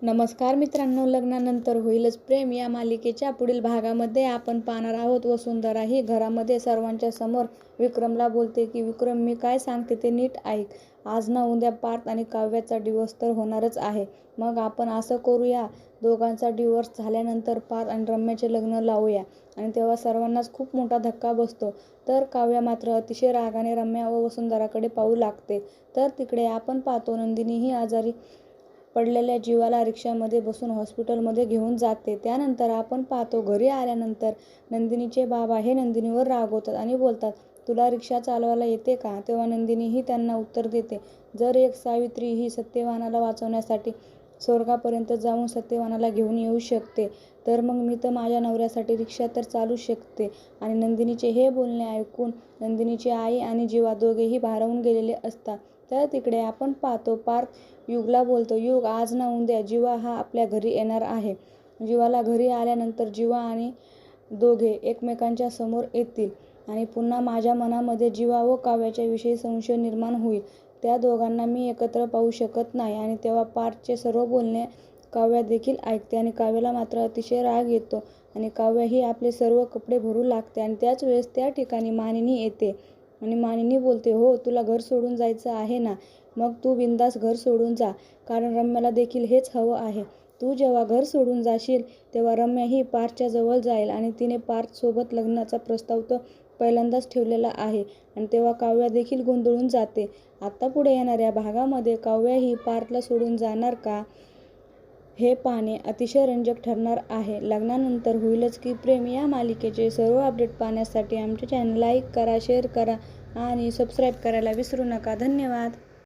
नमस्कार मित्रांनो, लग्नानंतर होईलच प्रेम या मालिकेच्या पुढील भागामध्ये आपण पाहणार आहोत. वसुंधरा ही घरामध्ये सर्वांच्या समोर विक्रमला बोलते की विक्रम, मी काय सांगते ते नीट ऐक. आज ना उद्या पार्थ आणि काव्याचा डिवोर्स तर होणारच आहे. मग आपण असं करूया, दोघांचा डिवोर्स झाल्यानंतर पार्थ आणि रम्याचे लग्न लावूया. आणि तेव्हा सर्वांनाच खूप मोठा धक्का बसतो. तर काव्या मात्र अतिशय रागाने रम्या व वसुंधराकडे पाहू लागते. तर तिकडे आपण पाहतो, नंदिनी ही आजारी पडलेल्या जीवाला रिक्षामध्ये बसून हॉस्पिटलमध्ये घेऊन जाते. त्यानंतर आपण पाहतो, घरी आल्यानंतर नंदिनीचे बाबा हे नंदिनीवर रागवतात आणि बोलतात, तुला रिक्षा चालवायला येते का? तेव्हा नंदिनी ही त्यांना उत्तर देते, जर एक सावित्री ही सत्यवानाला वाचवण्यासाठी स्वर्गापर्यंत जाऊन सत्यवानाला घेऊन येऊ शकते, तर मग मी तर माझ्या नवऱ्यासाठी रिक्षा तर चालू शकते. आणि नंदिनीचे हे बोलणे ऐकून नंदिनीची आई आणि जीवा दोघेही भारावून गेलेले असतात. तर तिकडे आपण पाहतो, पार्थ युगला बोलतो, युग, आज ना उद्या जीवा हा आपल्या घरी येणार आहे. जीवाला घरी आल्यानंतर जीवा आणि दोघे एकमेकांच्या समोर येतील आणि पुन्हा माझ्या मनामध्ये जीवा व काव्याच्या विषयी संशय निर्माण होईल. त्या दोघांना मी एकत्र पाहू शकत नाही. आणि तेव्हा पार्थचे सर्व बोलणे काव्या देखील ऐकते आणि काव्याला मात्र अतिशय राग येतो आणि काव्या ही आपले सर्व कपडे भरू लागते. आणि त्याच वेळेस त्या ठिकाणी मानिनी येते आणि मानिनी बोलते, हो, तुला घर सोडून जायचं आहे ना, मग तू बिंदास घर सोडून जा, कारण रम्याला देखील हेच हवं आहे. तू जेव्हा घर सोडून जाशील तेव्हा रम्या ही पार्थच्या जवळ जाईल आणि तिने पार्थसोबत लग्नाचा प्रस्ताव तर पहिल्यांदाच ठेवलेला आहे. आणि तेव्हा काव्या देखील गोंधळून जाते. आता पुढे येणाऱ्या भागामध्ये काव्या ही पार्थला सोडून जाणार का, हे पाहणे अतिशय रंजक ठरणार आहे. लग्नानंतर होईलच की प्रेम या मालिकेचे सर्व अपडेट पाहण्यासाठी आमचे चॅनल लाईक करा, शेअर करा आणि सबस्क्राईब करायला विसरू नका. धन्यवाद.